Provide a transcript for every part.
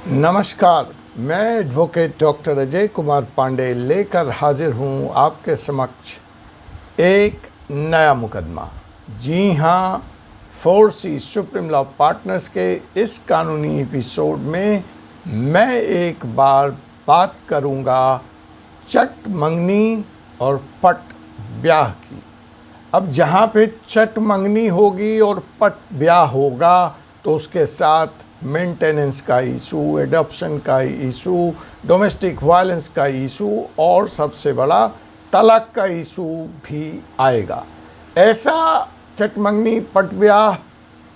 नमस्कार, मैं advocate doctor Ajay Kumar Pandey लेकर हाजिर हूं आपके समक्ष एक नया मुकदमा। जी हां, 4C सुप्रीम लॉ पार्टनर्स के इस कानूनी एपिसोड में मैं एक बार बात करूंगा चट मंगनी और पट ब्याह की। अब जहां पे चट मंगनी होगी और पट ब्याह होगा तो उसके साथ मेंटेनेंस का इशू, एडॉप्शन का इशू, डोमेस्टिक वायलेंस का इशू और सबसे बड़ा तलाक का इशू भी आएगा। ऐसा चटमंगनी पट ब्याह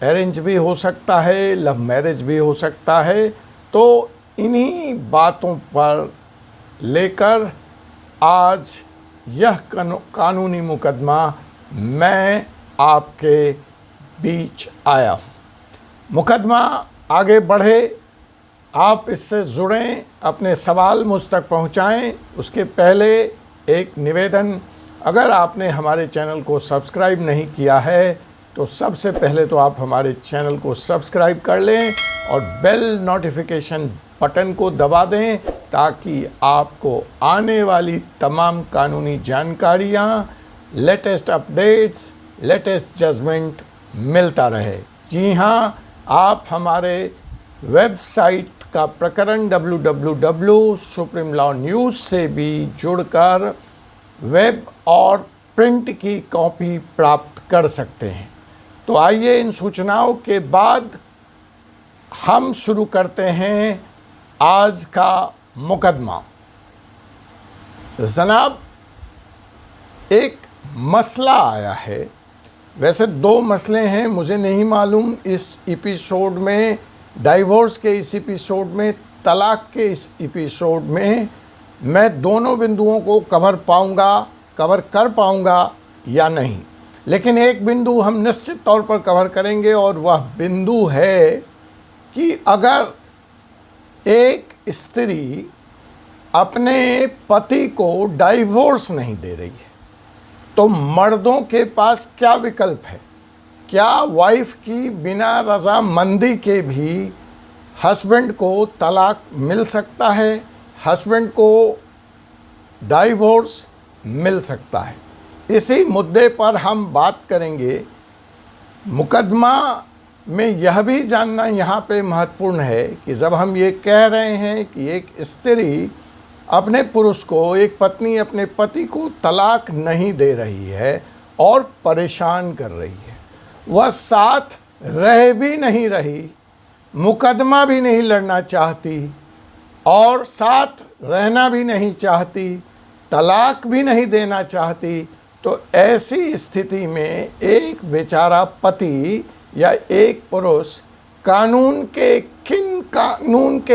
अरेंज भी हो सकता है, लव मैरिज भी हो सकता है। तो इन्हीं बातों पर लेकर आज यह कानूनी मुकदमा मैं आपके बीच आया हूँ। मुकदमा आगे बढ़े, आप इससे जुड़ें, अपने सवाल मुझ तक पहुंचाएं। उसके पहले एक निवेदन, अगर आपने हमारे चैनल को सब्सक्राइब नहीं किया है तो सबसे पहले तो आप हमारे चैनल को सब्सक्राइब कर लें और बेल नोटिफिकेशन बटन को दबा दें ताकि आपको आने वाली तमाम कानूनी जानकारियां, लेटेस्ट अपडेट्स, लेटेस्ट जजमेंट मिलता रहे। जी हाँ, आप हमारे वेबसाइट का प्रकरण www.supremelaw.news से भी जुड़कर वेब और प्रिंट की कॉपी प्राप्त कर सकते हैं। तो आइए इन सूचनाओं के बाद हम शुरू करते हैं आज का मुकदमा। जनाब, एक मसला आया है। वैसे दो मसले हैं, मुझे नहीं मालूम इस एपिसोड में, डाइवोर्स के इस एपिसोड में, तलाक के इस एपिसोड में मैं दोनों बिंदुओं को कवर कर पाऊंगा या नहीं। लेकिन एक बिंदु हम निश्चित तौर पर कवर करेंगे और वह बिंदु है कि अगर एक स्त्री अपने पति को डाइवोर्स नहीं दे रही है तो मर्दों के पास क्या विकल्प है? क्या वाइफ की बिना रजामंदी के भी हस्बैंड को तलाक मिल सकता है, हस्बैंड को डाइवोर्स मिल सकता है? इसी मुद्दे पर हम बात करेंगे। मुकदमा में यह भी जानना यहाँ पे महत्वपूर्ण है कि जब हम ये कह रहे हैं कि एक स्त्री अपने पुरुष को, एक पत्नी अपने पति को तलाक नहीं दे रही है और परेशान कर रही है, वह साथ रह भी नहीं रही, मुकदमा भी नहीं लड़ना चाहती और साथ रहना भी नहीं चाहती, तलाक भी नहीं देना चाहती, तो ऐसी स्थिति में एक बेचारा पति या एक पुरुष कानून के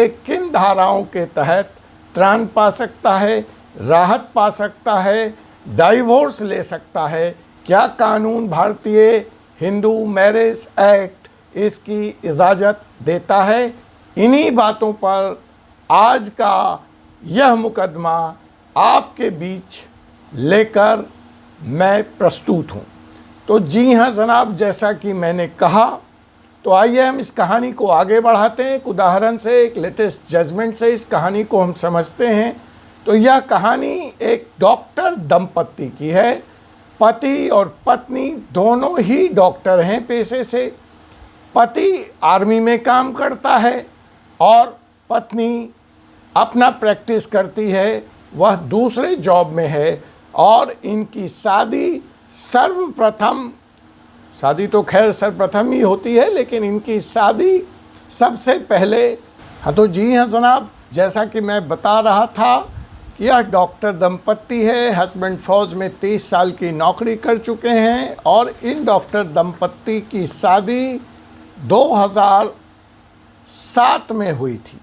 किन धाराओं के तहत त्राण पा सकता है, राहत पा सकता है, डाइवोर्स ले सकता है? क्या कानून, भारतीय हिंदू मैरिज एक्ट इसकी इजाज़त देता है? इन्हीं बातों पर आज का यह मुकदमा आपके बीच लेकर मैं प्रस्तुत हूँ। तो जी हाँ जनाब, जैसा कि मैंने कहा, तो आइए हम इस कहानी को आगे बढ़ाते हैं। एक उदाहरण से, एक लेटेस्ट जजमेंट से इस कहानी को हम समझते हैं। तो यह कहानी एक डॉक्टर दंपत्ति की है। पति और पत्नी दोनों ही डॉक्टर हैं पेशे से। पति आर्मी में काम करता है और पत्नी अपना प्रैक्टिस करती है, वह दूसरे जॉब में है। और इनकी शादी शादी तो खैर सर्वप्रथम ही होती है, लेकिन इनकी शादी सबसे पहले, हाँ तो जी हाँ जनाब, जैसा कि मैं बता रहा था कि यह डॉक्टर दंपत्ति है। हस्बैंड फौज में 30 साल की नौकरी कर चुके हैं और इन डॉक्टर दंपत्ति की शादी 2007 में हुई थी।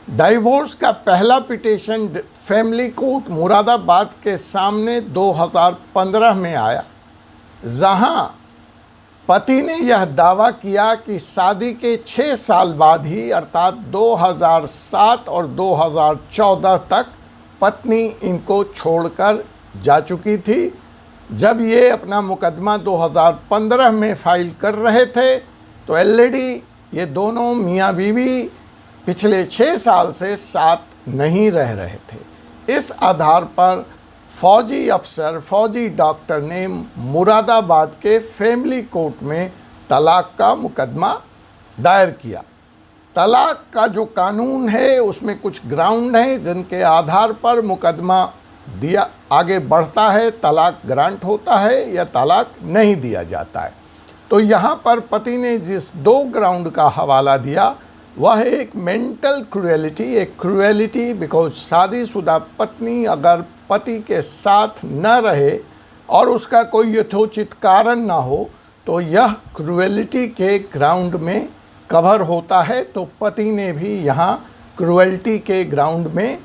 डाइवोर्स का पहला पिटीशन फैमिली कोर्ट मुरादाबाद के सामने 2015 में आया, जहां पति ने यह दावा किया कि शादी के 6 साल बाद ही, अर्थात 2007 और 2014 तक पत्नी इनको छोड़कर जा चुकी थी। जब ये अपना मुकदमा 2015 में फाइल कर रहे थे तो ऑलरेडी ये दोनों मियाँ बीवी पिछले 6 साल से साथ नहीं रह रहे थे। इस आधार पर फौजी अफसर, फौजी डॉक्टर ने मुरादाबाद के फैमिली कोर्ट में तलाक का मुकदमा दायर किया। तलाक का जो कानून है उसमें कुछ ग्राउंड हैं जिनके आधार पर मुकदमा दिया आगे बढ़ता है, तलाक ग्रांट होता है या तलाक नहीं दिया जाता है। तो यहाँ पर पति ने जिस 2 ग्राउंड का हवाला दिया वह है एक मेंटल क्रूएलिटी, एक क्रूएलिटी बिकॉज शादीशुदा पत्नी अगर पति के साथ न रहे और उसका कोई यथोचित कारण ना हो तो यह क्रूएलिटी के ग्राउंड में कवर होता है। तो पति ने भी यहाँ क्रूएल्टी के ग्राउंड में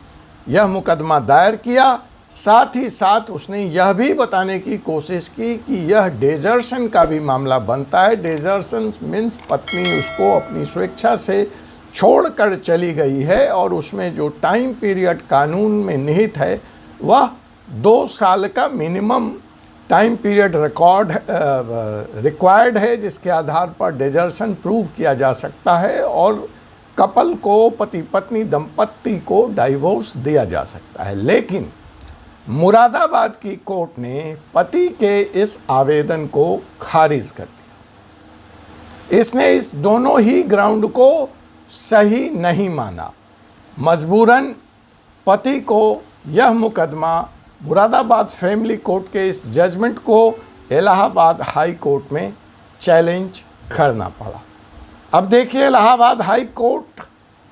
यह मुकदमा दायर किया। साथ ही साथ उसने यह भी बताने की कोशिश की कि यह डेजर्शन का भी मामला बनता है। डेजर्शन मीन्स पत्नी उसको अपनी स्वेच्छा से छोड़कर चली गई है और उसमें जो टाइम पीरियड कानून में निहित है वह 2 साल का मिनिमम टाइम पीरियड रिक्वायर्ड है, जिसके आधार पर डेजर्शन प्रूव किया जा सकता है और कपल को, पति पत्नी दंपत्ति को डाइवोर्स दिया जा सकता है। लेकिन मुरादाबाद की कोर्ट ने पति के इस आवेदन को खारिज कर दिया। इसने इस दोनों ही ग्राउंड को सही नहीं माना। मजबूरन पति को यह मुकदमा मुरादाबाद फैमिली कोर्ट के इस जजमेंट को इलाहाबाद हाई कोर्ट में चैलेंज करना पड़ा। अब देखिए इलाहाबाद हाई कोर्ट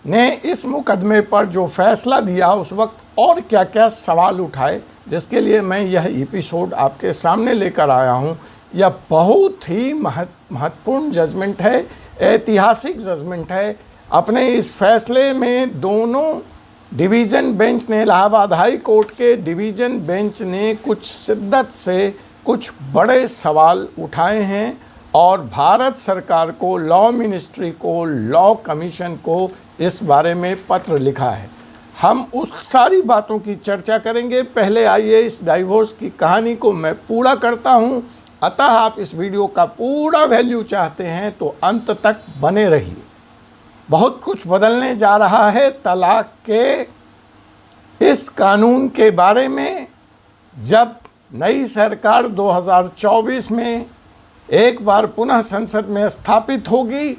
ने इस मुकदमे पर जो फैसला दिया उस वक्त और क्या क्या सवाल उठाए, जिसके लिए मैं यह एपिसोड आपके सामने लेकर आया हूँ। यह बहुत ही महत्वपूर्ण जजमेंट है, ऐतिहासिक जजमेंट है। अपने इस फैसले में दोनों डिवीज़न बेंच ने, इलाहाबाद हाई कोर्ट के डिवीज़न बेंच ने कुछ शिद्दत से कुछ बड़े सवाल उठाए हैं और भारत सरकार को, लॉ मिनिस्ट्री को, लॉ कमीशन को इस बारे में पत्र लिखा है। हम उस सारी बातों की चर्चा करेंगे। पहले आइए इस डाइवोर्स की कहानी को मैं पूरा करता हूं। अतः आप इस वीडियो का पूरा वैल्यू चाहते हैं तो अंत तक बने रहिए। बहुत कुछ बदलने जा रहा है तलाक के इस कानून के बारे में। जब नई सरकार 2024 में एक बार पुनः संसद में स्थापित होगी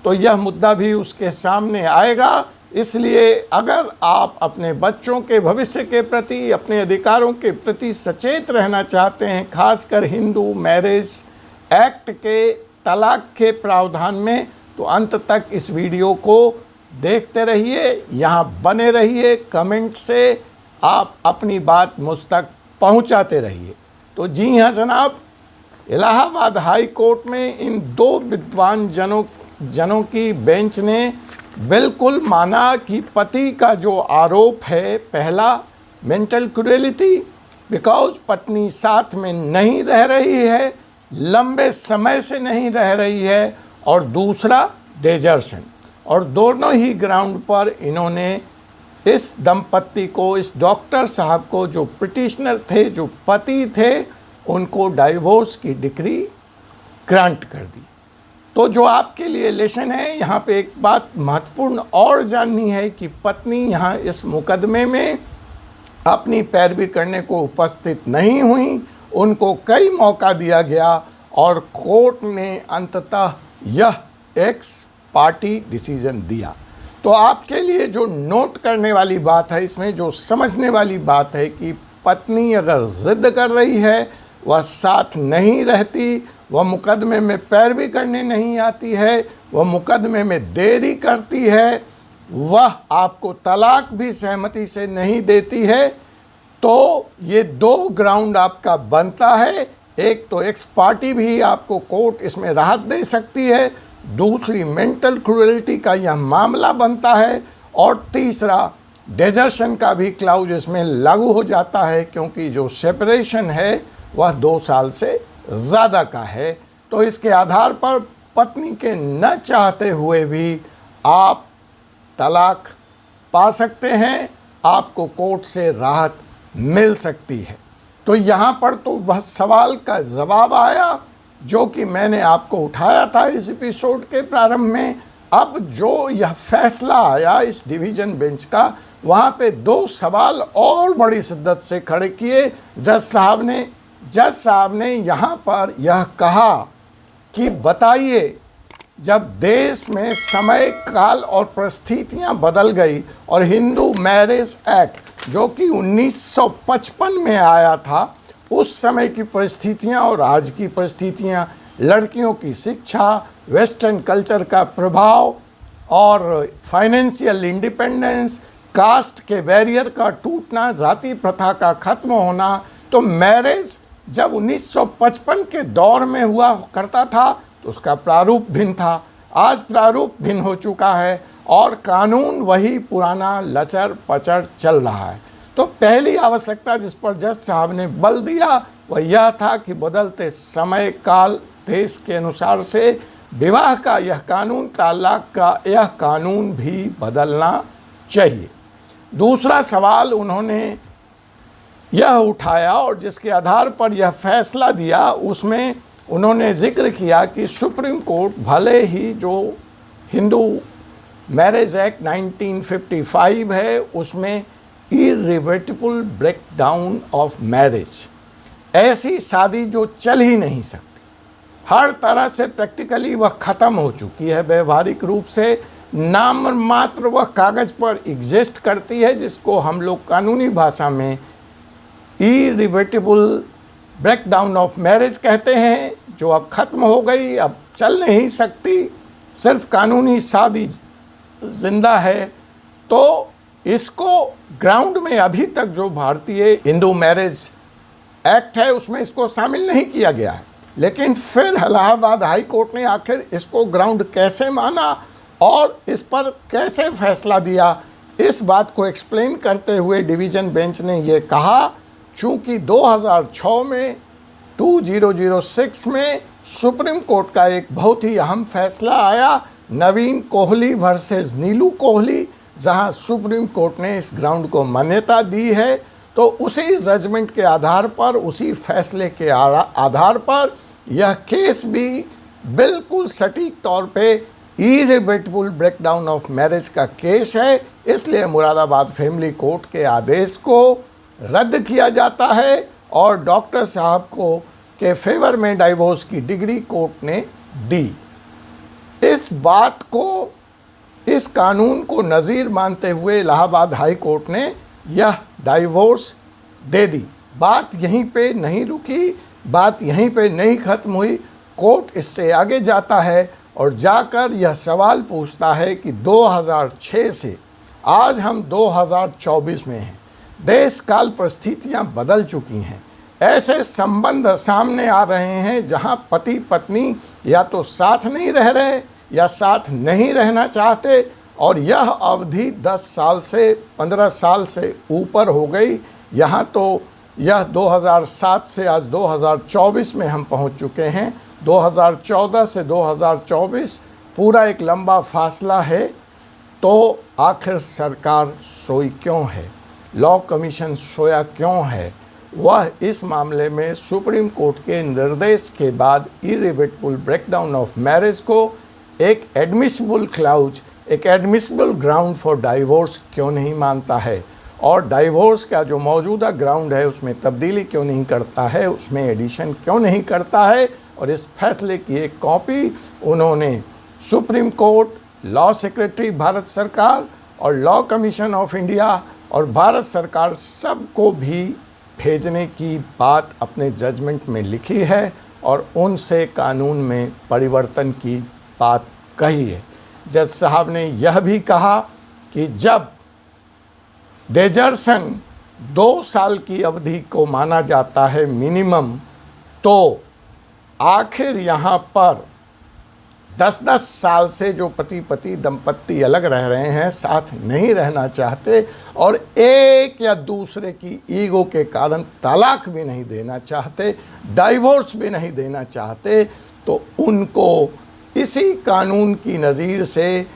तो यह मुद्दा भी उसके सामने आएगा। इसलिए अगर आप अपने बच्चों के भविष्य के प्रति, अपने अधिकारों के प्रति सचेत रहना चाहते हैं, खासकर हिंदू मैरिज एक्ट के तलाक के प्रावधान में, तो अंत तक इस वीडियो को देखते रहिए, यहाँ बने रहिए। कमेंट से आप अपनी बात मुझ तक पहुँचाते रहिए। तो जी हाँ जनाब, इलाहाबाद हाई कोर्ट में इन 2 विद्वान जनों की बेंच ने बिल्कुल माना कि पति का जो आरोप है, पहला मेंटल क्रूएलिटी बिकॉज पत्नी साथ में नहीं रह रही है, लंबे समय से नहीं रह रही है, और दूसरा डेजर्शन। और दोनों ही ग्राउंड पर इन्होंने इस दंपत्ति को, इस डॉक्टर साहब को, जो पिटिशनर थे, जो पति थे, उनको डाइवोर्स की डिक्री ग्रांट कर दी। तो जो आपके लिए लेसन है, यहाँ पे एक बात महत्वपूर्ण और जाननी है कि पत्नी यहाँ इस मुकदमे में अपनी पैरवी करने को उपस्थित नहीं हुई। उनको कई मौका दिया गया और कोर्ट ने अंततः यह एक्स पार्टी डिसीजन दिया। तो आपके लिए जो नोट करने वाली बात है, इसमें जो समझने वाली बात है कि पत्नी अगर ज़िद कर रही है, वह साथ नहीं रहती, वह मुकदमे में पैरवी करने नहीं आती है, वह मुकदमे में देरी करती है, वह आपको तलाक भी सहमति से नहीं देती है, तो ये 2 ग्राउंड आपका बनता है। एक तो एक्स पार्टी भी आपको कोर्ट इसमें राहत दे सकती है, दूसरी मेंटल क्रूएलिटी का यह मामला बनता है, और तीसरा डेजर्शन का भी क्लाउज इसमें लागू हो जाता है, क्योंकि जो सेपरेशन है वह 2 साल से ज़्यादा का है। तो इसके आधार पर पत्नी के न चाहते हुए भी आप तलाक पा सकते हैं, आपको कोर्ट से राहत मिल सकती है। तो यहाँ पर तो वह सवाल का जवाब आया जो कि मैंने आपको उठाया था इस एपिसोड के प्रारंभ में। अब जो यह फैसला आया इस डिवीज़न बेंच का, वहाँ पे दो सवाल और बड़ी शिद्दत से खड़े किए जज साहब ने यहाँ पर यह कहा कि बताइए, जब देश में समय काल और परिस्थितियाँ बदल गई और हिंदू मैरिज एक्ट जो कि 1955 में आया था, उस समय की परिस्थितियाँ और आज की परिस्थितियाँ, लड़कियों की शिक्षा, वेस्टर्न कल्चर का प्रभाव और फाइनेंशियल इंडिपेंडेंस, कास्ट के बैरियर का टूटना, जाति प्रथा का खत्म होना, तो मैरिज जब 1955 के दौर में हुआ करता था तो उसका प्रारूप भिन्न था। आज प्रारूप भिन्न हो चुका है और कानून वही पुराना लचर पचर चल रहा है। तो पहली आवश्यकता जिस पर जज साहब ने बल दिया वह यह था कि बदलते समय काल देश के अनुसार से विवाह का यह कानून, तलाक का यह कानून भी बदलना चाहिए। दूसरा सवाल उन्होंने यह उठाया और जिसके आधार पर यह फैसला दिया, उसमें उन्होंने जिक्र किया कि सुप्रीम कोर्ट भले ही जो हिंदू मैरिज एक्ट 1955 है उसमें इरिवर्सिबल ब्रेकडाउन ऑफ मैरिज, ऐसी शादी जो चल ही नहीं सकती, हर तरह से प्रैक्टिकली वह ख़त्म हो चुकी है, व्यवहारिक रूप से नाम मात्र वह कागज़ पर एग्जिस्ट करती है, जिसको हम लोग कानूनी भाषा में इरिवर्सिबल ब्रेकडाउन ऑफ मैरिज कहते हैं, जो अब ख़त्म हो गई, अब चल नहीं सकती, सिर्फ कानूनी शादी जिंदा है। तो इसको ग्राउंड में अभी तक जो भारतीय हिंदू मैरिज एक्ट है उसमें इसको शामिल नहीं किया गया है। लेकिन फिर इलाहाबाद हाई कोर्ट ने आखिर इसको ग्राउंड कैसे माना और इस पर कैसे फैसला दिया, इस बात को एक्सप्लेन करते हुए डिवीज़न बेंच ने ये कहा, चूँकि 2006 में 2006 में सुप्रीम कोर्ट का एक बहुत ही अहम फैसला आया, नवीन कोहली वर्सेस नीलू कोहली, जहां सुप्रीम कोर्ट ने इस ग्राउंड को मान्यता दी है, तो उसी जजमेंट के आधार पर, उसी फैसले के आधार पर यह केस भी बिल्कुल सटीक तौर पे इरिवर्सिबल ब्रेकडाउन ऑफ मैरिज का केस है। इसलिए मुरादाबाद फैमिली कोर्ट के आदेश को रद्द किया जाता है और डॉक्टर साहब को के फेवर में डाइवोर्स की डिग्री कोर्ट ने दी। इस बात को, इस कानून को नज़ीर मानते हुए इलाहाबाद हाई कोर्ट ने यह डाइवोर्स दे दी। बात यहीं पे नहीं रुकी, बात यहीं पे नहीं ख़त्म हुई। कोर्ट इससे आगे जाता है और जाकर यह सवाल पूछता है कि 2006 से आज हम 2024 में हैं, देश काल परिस्थितियाँ बदल चुकी हैं, ऐसे संबंध सामने आ रहे हैं जहां पति पत्नी या तो साथ नहीं रह रहे या साथ नहीं रहना चाहते, और यह अवधि 10 साल से 15 साल से ऊपर हो गई। यहाँ तो यह 2007 से आज 2024 में हम पहुँच चुके हैं। 2014 से 2024 पूरा एक लंबा फासला है। तो आखिर सरकार सोई क्यों है, लॉ कमीशन सोया क्यों है? वह इस मामले में सुप्रीम कोर्ट के निर्देश के बाद इरिवर्सिबल ब्रेकडाउन ऑफ मैरिज को एक एडमिसिबल क्लाउज, एक एडमिसिबल ग्राउंड फॉर डाइवोर्स क्यों नहीं मानता है, और डाइवोर्स का जो मौजूदा ग्राउंड है उसमें तब्दीली क्यों नहीं करता है, उसमें एडिशन क्यों नहीं करता है। और इस फैसले की एक कॉपी उन्होंने supreme court, law secretary Bharat सरकार और लॉ कमीशन ऑफ इंडिया और भारत सरकार सबको भी भेजने की बात अपने जजमेंट में लिखी है और उनसे कानून में परिवर्तन की बात कही है। जज साहब ने यह भी कहा कि जब डेजर्सन 2 साल की अवधि को माना जाता है मिनिमम, तो आखिर यहाँ पर 10-10 साल से जो पति दंपत्ति अलग रह रहे हैं, साथ नहीं रहना चाहते और एक या दूसरे की ईगो के कारण तलाक भी नहीं देना चाहते, डाइवोर्स भी नहीं देना चाहते, तो उनको इसी कानून की नज़ीर से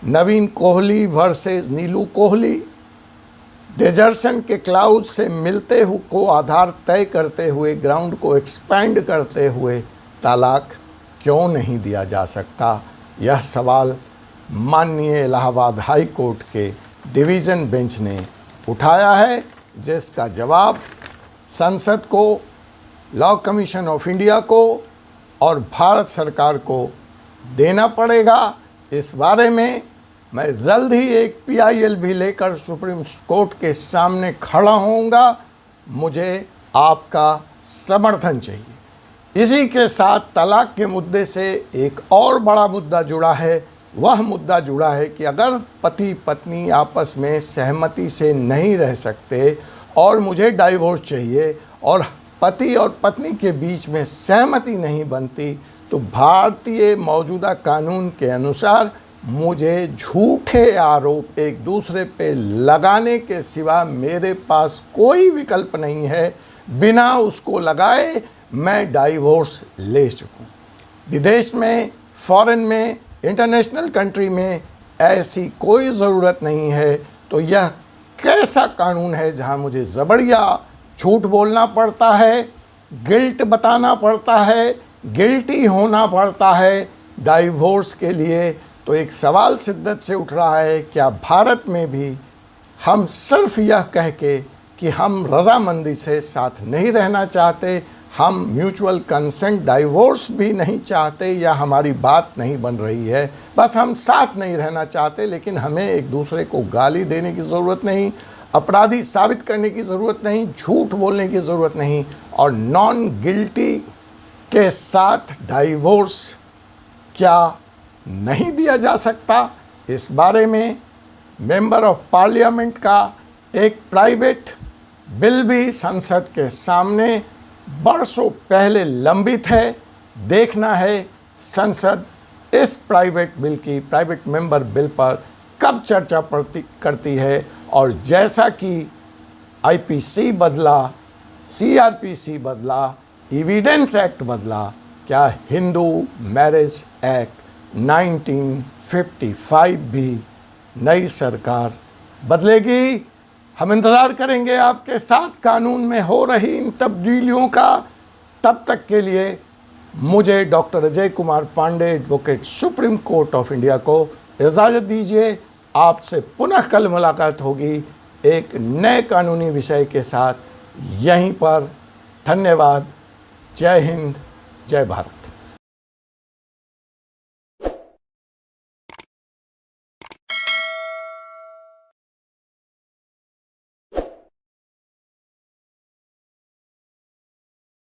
नवीन कोहली वर्सेस नीलू कोहली, डेजर्सन के क्लाउज से मिलते हुए को आधार तय करते हुए, ग्राउंड को एक्सपेंड करते हुए तलाक क्यों नहीं दिया जा सकता? यह सवाल माननीय इलाहाबाद हाई कोर्ट के डिवीज़न बेंच ने उठाया है, जिसका जवाब संसद को, लॉ कमीशन ऑफ इंडिया को और भारत सरकार को देना पड़ेगा। इस बारे में मैं जल्द ही एक PIL भी लेकर सुप्रीम कोर्ट के सामने खड़ा होऊंगा। मुझे आपका समर्थन चाहिए। इसी के साथ तलाक के मुद्दे से एक और बड़ा मुद्दा जुड़ा है। वह मुद्दा जुड़ा है कि अगर पति पत्नी आपस में सहमति से नहीं रह सकते और मुझे डाइवोर्स चाहिए और पति और पत्नी के बीच में सहमति नहीं बनती, तो भारतीय मौजूदा कानून के अनुसार मुझे झूठे आरोप एक दूसरे पे लगाने के सिवा मेरे पास कोई विकल्प नहीं है। बिना उसको लगाए मैं डाइवोर्स ले सकूं। विदेश में, फॉरेन में, इंटरनेशनल कंट्री में ऐसी कोई ज़रूरत नहीं है। तो यह कैसा कानून है जहां मुझे ज़बरदस्ती झूठ बोलना पड़ता है, गिल्ट बताना पड़ता है, गिल्टी होना पड़ता है डाइवोर्स के लिए। तो एक सवाल शिद्दत से उठ रहा है, क्या भारत में भी हम सिर्फ यह कह के कि हम रजामंदी से साथ नहीं रहना चाहते, हम म्यूचुअल कंसेंट डाइवोर्स भी नहीं चाहते, या हमारी बात नहीं बन रही है, बस हम साथ नहीं रहना चाहते, लेकिन हमें एक दूसरे को गाली देने की ज़रूरत नहीं, अपराधी साबित करने की ज़रूरत नहीं, झूठ बोलने की ज़रूरत नहीं, और नॉन गिल्टी के साथ डाइवोर्स क्या नहीं दिया जा सकता? इस बारे में मेंबर ऑफ पार्लियामेंट का एक प्राइवेट बिल भी संसद के सामने बरसों पहले लंबित है। देखना है संसद इस प्राइवेट मेंबर बिल पर कब चर्चा करती है। और जैसा कि IPC बदला, CRPC बदला, एविडेंस एक्ट बदला, क्या हिंदू मैरिज एक्ट 1955 भी नई सरकार बदलेगी? हम इंतज़ार करेंगे आपके साथ कानून में हो रही इन तब्दीलियों का। तब तक के लिए मुझे doctor Ajay Kumar Pandey, advocate, Supreme Court of India को इजाज़त दीजिए। आपसे पुनः कल मुलाकात होगी एक नए कानूनी विषय के साथ यहीं पर। धन्यवाद। जय हिंद, जय भारत।